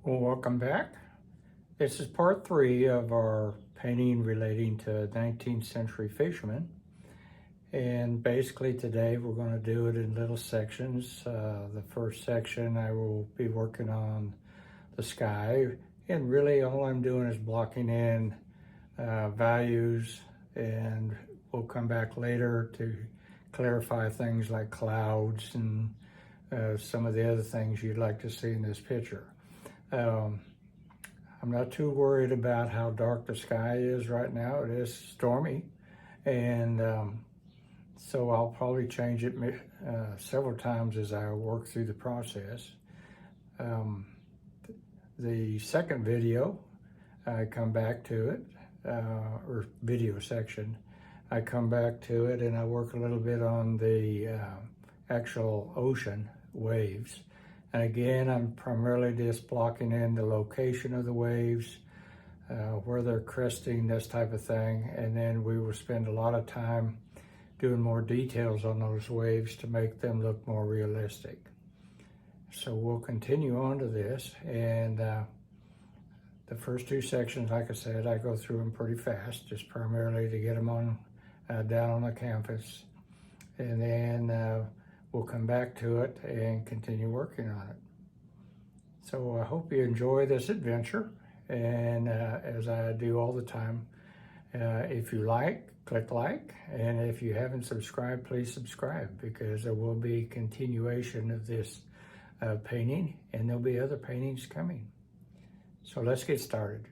Well, welcome back. This is part 3 of our painting relating to 19th century fishermen. And basically today we're going to do it in little sections. The first section I will be working on the sky, and really all I'm doing is blocking in values, and we'll come back later to clarify things like clouds and some of the other things you'd like to see in this picture. I'm not too worried about how dark the sky is right now. It is stormy, and so I'll probably change it several times as I work through the process. The second video, I come back to it, or video section, I come back to it and I work a little bit on the actual ocean waves. And again, I'm primarily just blocking in the location of the waves, where they're cresting, this type of thing. And then we will spend a lot of time doing more details on those waves to make them look more realistic. So we'll continue on to this. And the first two sections, like I said, I go through them pretty fast, just primarily to get them on down on the canvas. And then we'll come back to it and continue working on it. So I hope you enjoy this adventure, and as I do all the time, if you like, click like, and if you haven't subscribed, please subscribe, because there will be continuation of this painting, and there'll be other paintings coming. So let's get started.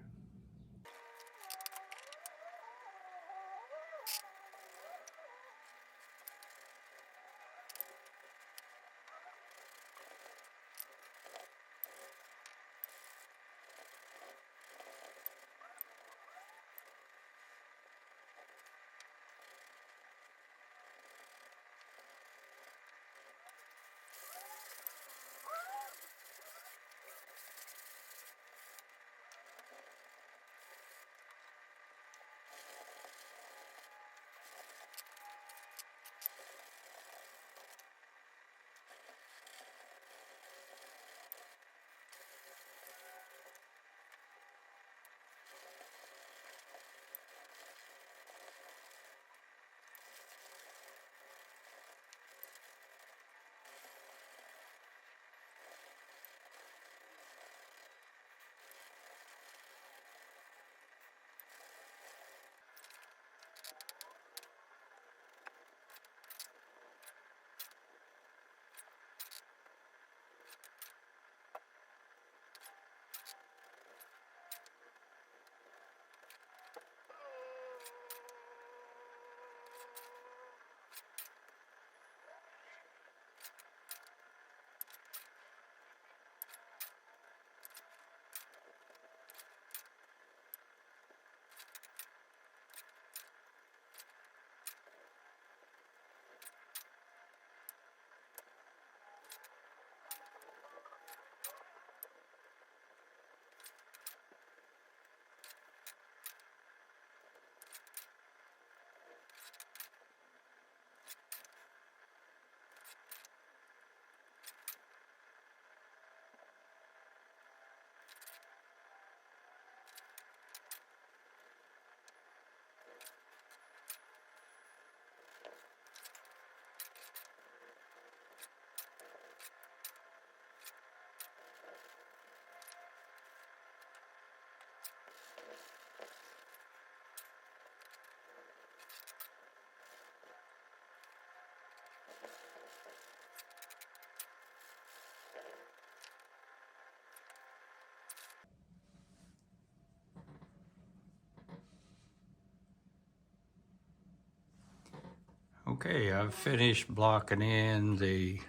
Okay, I've finished blocking in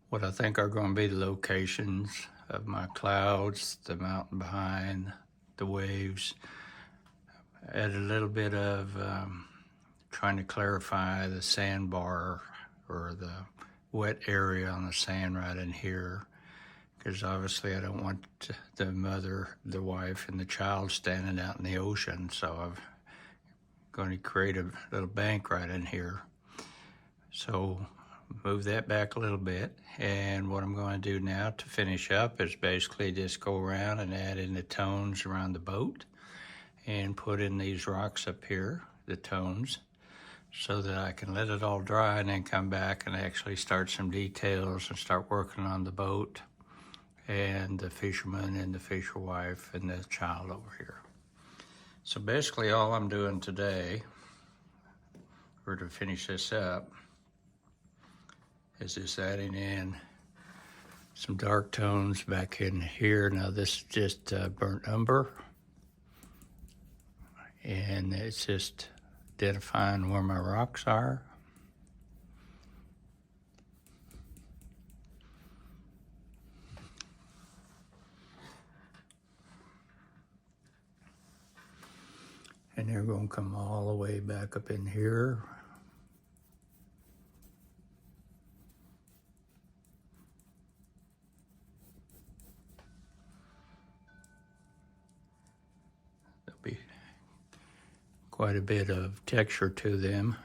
what I think are going to be the locations of my clouds, the mountain behind, the waves. Add a little bit of trying to clarify the sandbar, or the wet area on the sand right in here, because obviously I don't want the mother, the wife, and the child standing out in the ocean, so I'm going to create a little bank right in here. So move that back a little bit. And what I'm going to do now to finish up is basically just go around and add in the tones around the boat and put in these rocks up here, the tones, so that I can let it all dry and then come back and actually start some details and start working on the boat and the fisherman and the fisher wife and the child over here. So basically all I'm doing today, or to finish this up, is just adding in some dark tones back in here. Now this is just burnt umber, and it's just identifying where my rocks are. And they're going to come all the way back up in here. There'll be quite a bit of texture to them.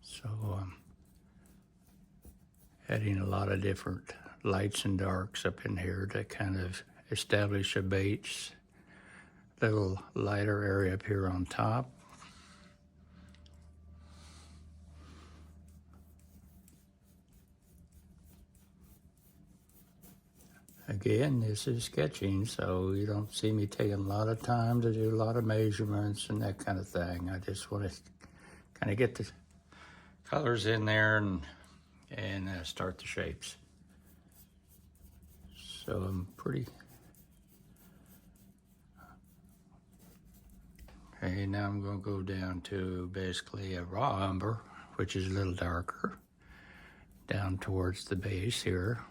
So adding a lot of different lights and darks up in here to kind of establish a base. Little lighter area up here on top. Again, this is sketching, so you don't see me taking a lot of time to do a lot of measurements and that kind of thing. I just want to kind of get the colors in there and start the shapes. So I'm pretty... Okay, now I'm going to go down to basically a raw umber, which is a little darker, down towards the base here.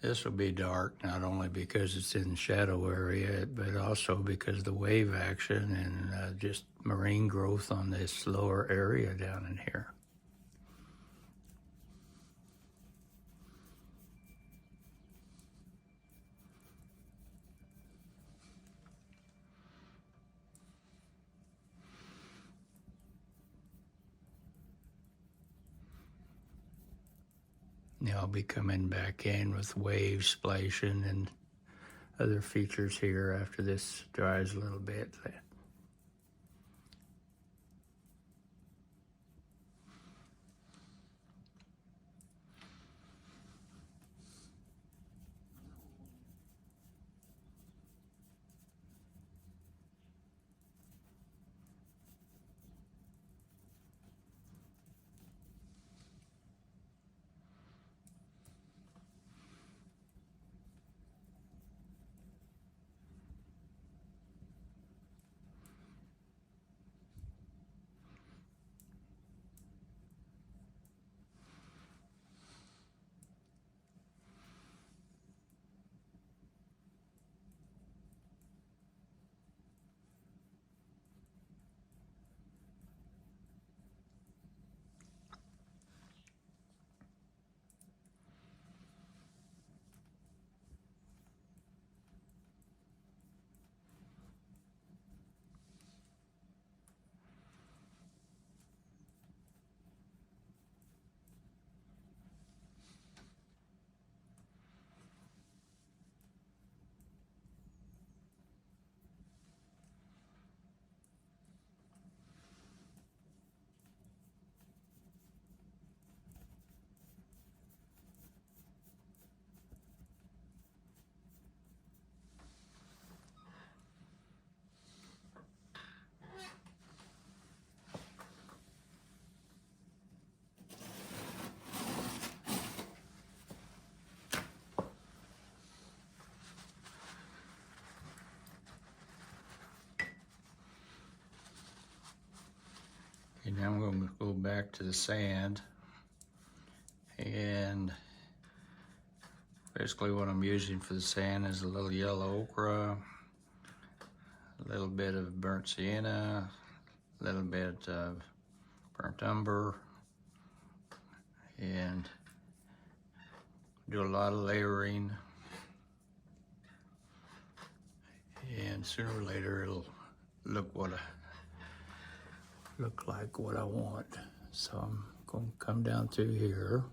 This will be dark, not only because it's in the shadow area, but also because of the wave action and just marine growth on this lower area down in here. Now I'll be coming back in with waves splashing and other features here after this dries a little bit. And now I'm going to go back to the sand, and basically what I'm using for the sand is a little yellow ochre, a little bit of burnt sienna, a little bit of burnt umber, and do a lot of layering. and sooner or later it'll look like what I want. So I'm going to come down through here.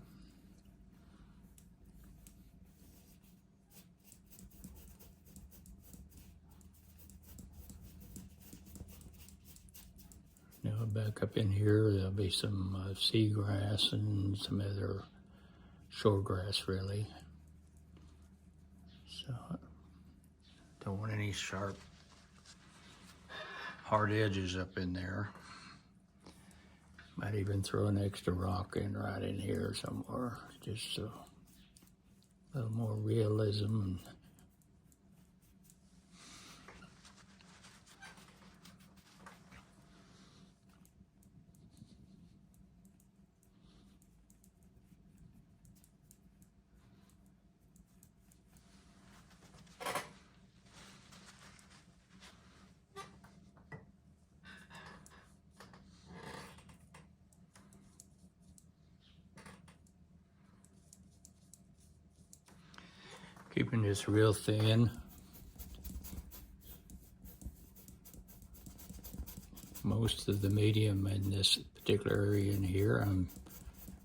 Now back up in here, there'll be some seagrass and some other shoregrass, really. So don't want any sharp, hard edges up in there. Might even throw an extra rock in right in here somewhere, just a little more realism. And keeping this real thin. Most of the medium in this particular area in here,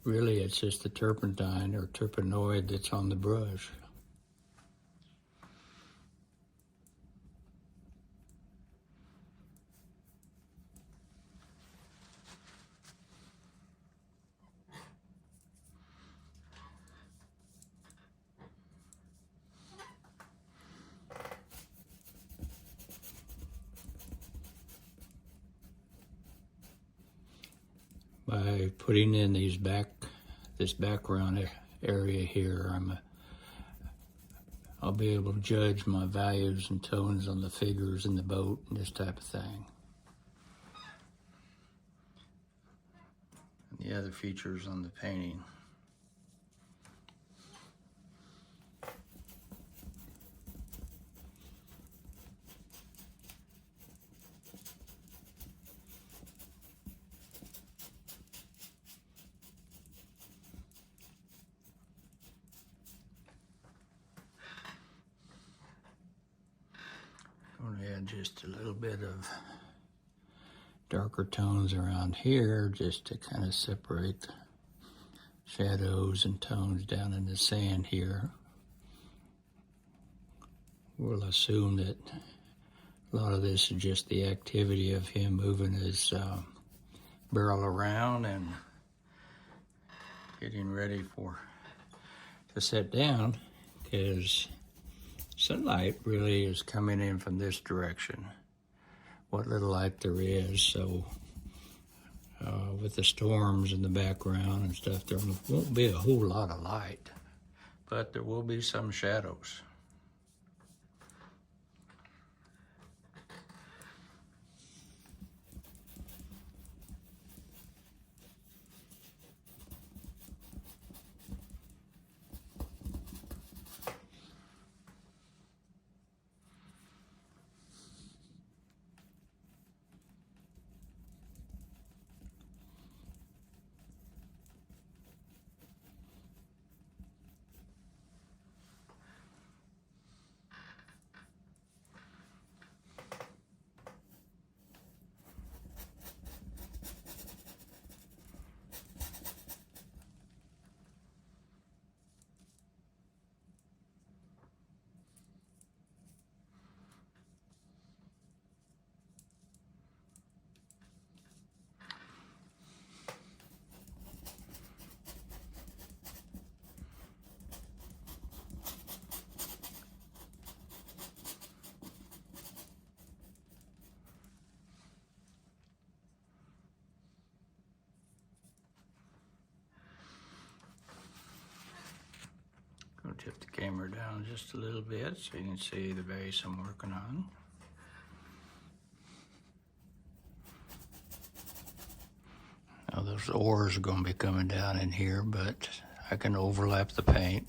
really it's just the turpentine or terpenoid that's on the brush. By putting in this background area here, I'll be able to judge my values and tones on the figures in the boat and this type of thing. And the other features on the painting. I'm going to add just a little bit of darker tones around here just to kind of separate shadows and tones down in the sand here. We'll assume that a lot of this is just the activity of him moving his barrel around and getting ready to set down, because sunlight really is coming in from this direction, what little light there is. So with the storms in the background and stuff, there won't be a whole lot of light, but there will be some shadows. I'll tip the camera down just a little bit so you can see the base I'm working on. Now those oars are going to be coming down in here, but I can overlap the paint.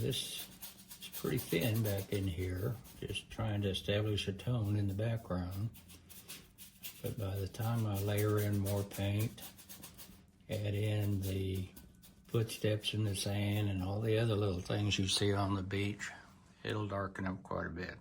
this is pretty thin back in here, just trying to establish a tone in the background. But by the time I layer in more paint, add in the footsteps in the sand and all the other little things you see on the beach, it'll darken up quite a bit.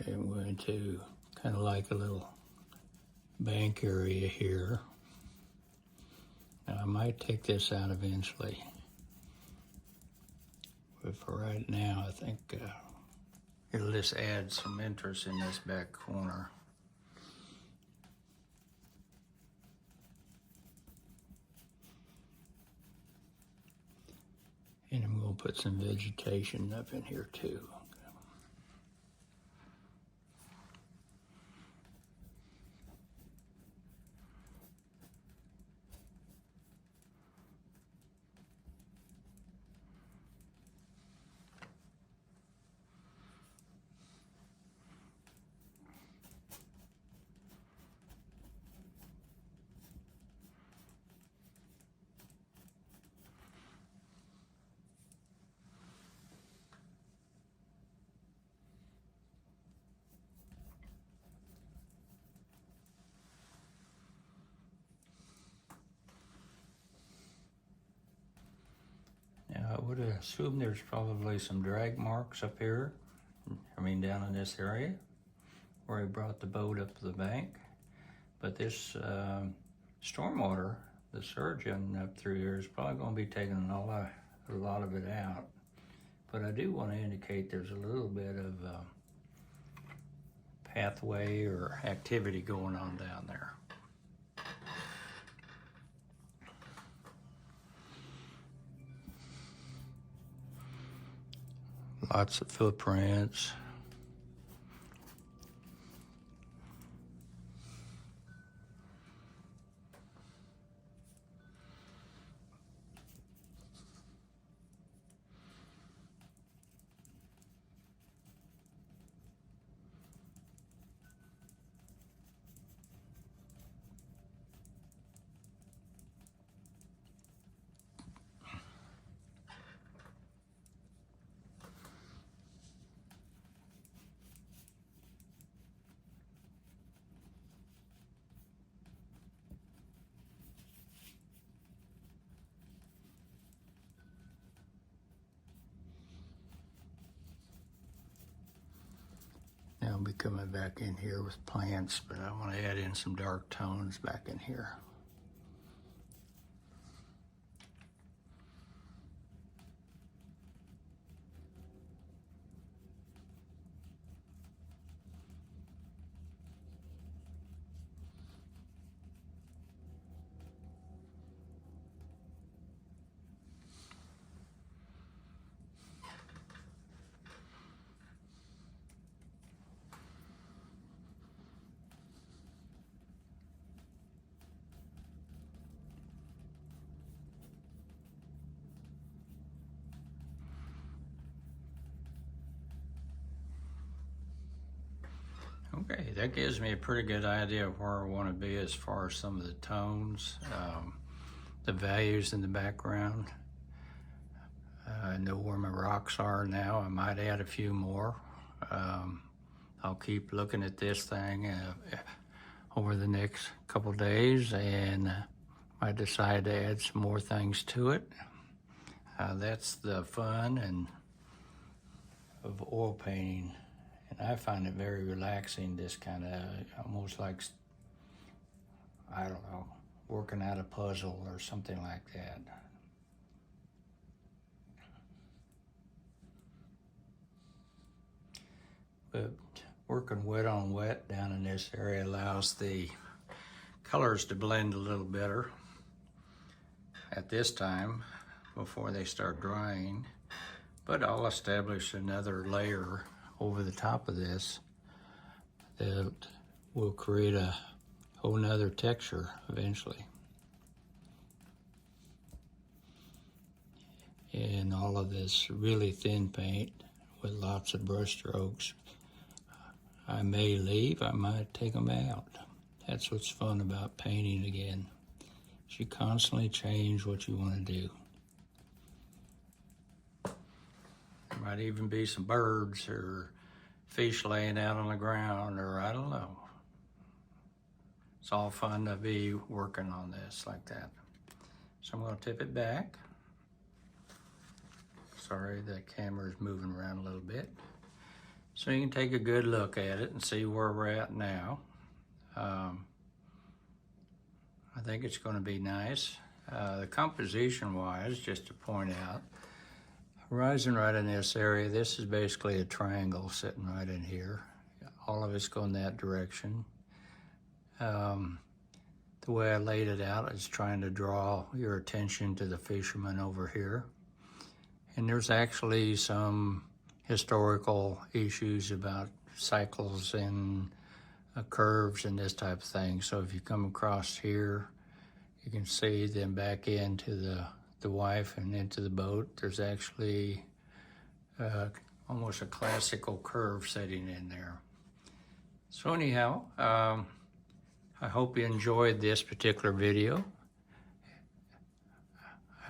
Okay, I'm going to kind of like a little bank area here. Now I might take this out eventually, but for right now I think it'll just add some interest in this back corner. And I'm going to put some vegetation up in here too. Now I would assume there's probably some drag marks up here, down in this area where he brought the boat up to the bank. But this stormwater, the surging up through here is probably going to be taking a lot of it out. But I do want to indicate there's a little bit of pathway or activity going on down there. Lots of footprints. Now I'll be coming back in here with plants, but I want to add in some dark tones back in here. Okay, that gives me a pretty good idea of where I want to be as far as some of the tones, the values in the background. I know where my rocks are now. I might add a few more. I'll keep looking at this thing over the next couple days, and I decide to add some more things to it. That's the fun of oil painting. And I find it very relaxing, just kind of almost like, I don't know, working out a puzzle or something like that. But Working wet on wet down in this area allows the colors to blend a little better at this time before they start drying. But I'll establish another layer over the top of this that will create a whole nother texture eventually. And all of this really thin paint with lots of brush strokes. I may leave, I might take them out. That's what's fun about painting again. You constantly change what you want to do. There might even be some birds or fish laying out on the ground, or I don't know. It's all fun to be working on this like that. So I'm going to tip it back. Sorry, the camera's moving around a little bit. So you can take a good look at it and see where we're at now. I think it's going to be nice. The composition-wise, just to point out, horizon right in this area, this is basically a triangle sitting right in here. All of it's going that direction. The way I laid it out is trying to draw your attention to the Fisherman over here. And there's actually some historical issues about cycles and curves and this type of thing. So if you come across here, you can see then back into the wife and into the boat, there's actually almost a classical curve setting in there. So anyhow, I hope you enjoyed this particular video.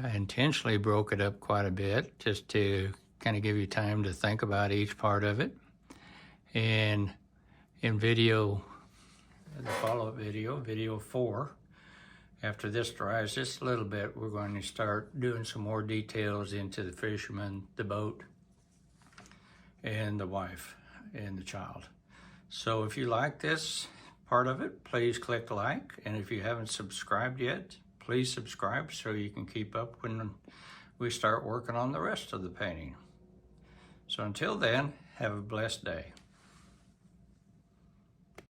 I intentionally broke it up quite a bit just to kind of give you time to think about each part of it. And in the follow-up video, video 4, after this dries just a little bit, we're going to start doing some more details into the Fisherman, the boat, and the wife and the child. So if you like this part of it, please click like. And if you haven't subscribed yet, please subscribe so you can keep up when we start working on the rest of the painting. So until then, have a blessed day.